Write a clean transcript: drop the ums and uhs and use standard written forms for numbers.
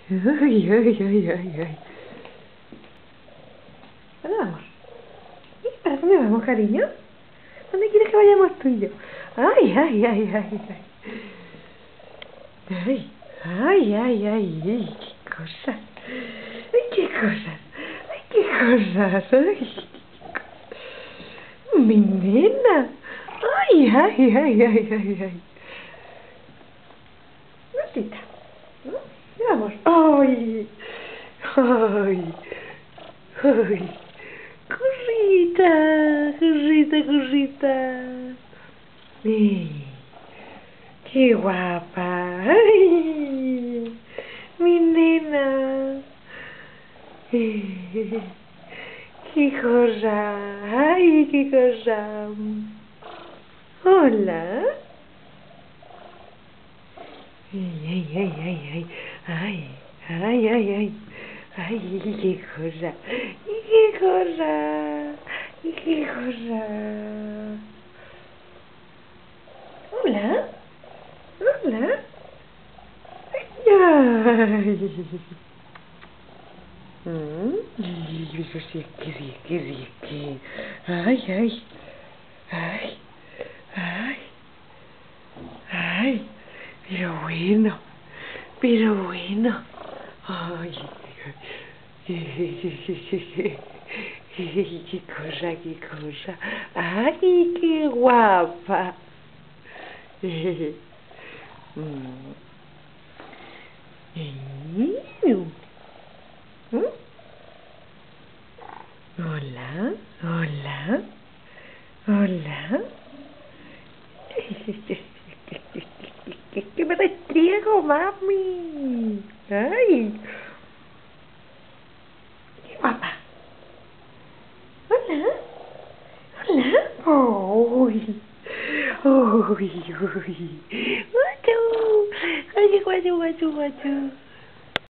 Ay, ay, ay, ay, ay. ¿Dónde vamos? ¿Para dónde vamos, cariño? ¿Dónde quieres que vayamos tú y yo? Ay, ay, ay, ay, ay. Ay, ay, ay, ay, ay, qué cosas. Ay, qué cosas. Ay, qué cosas. Ay, mi nena. Ay, ay, ay, ay, ay, ay. Rosita. Vamos. Ay, ay, ay. Currita, currita, currita. Qué guapa. Ay, mi nena. Qué cosa. Ay, qué cosa. Hola. Ay, ay, ay, ay, ay. Ay, ay, ay, ay. Ay, qué cosa. Y qué cosa. Y qué cosa. Hola. Hola. Ay. Eso sí, que sí, que. Ay, ay. Ay. Ay. Ay. Pero bueno. Pero bueno. Ay. Qué cosa, qué cosa. Ay, qué guapa. Hola, hola, hola. Que me restriego, mami. Ay, qué guapa. Hola, hola. Uy, uy, uy. Guachu, ay, guachu, guachu, guachu.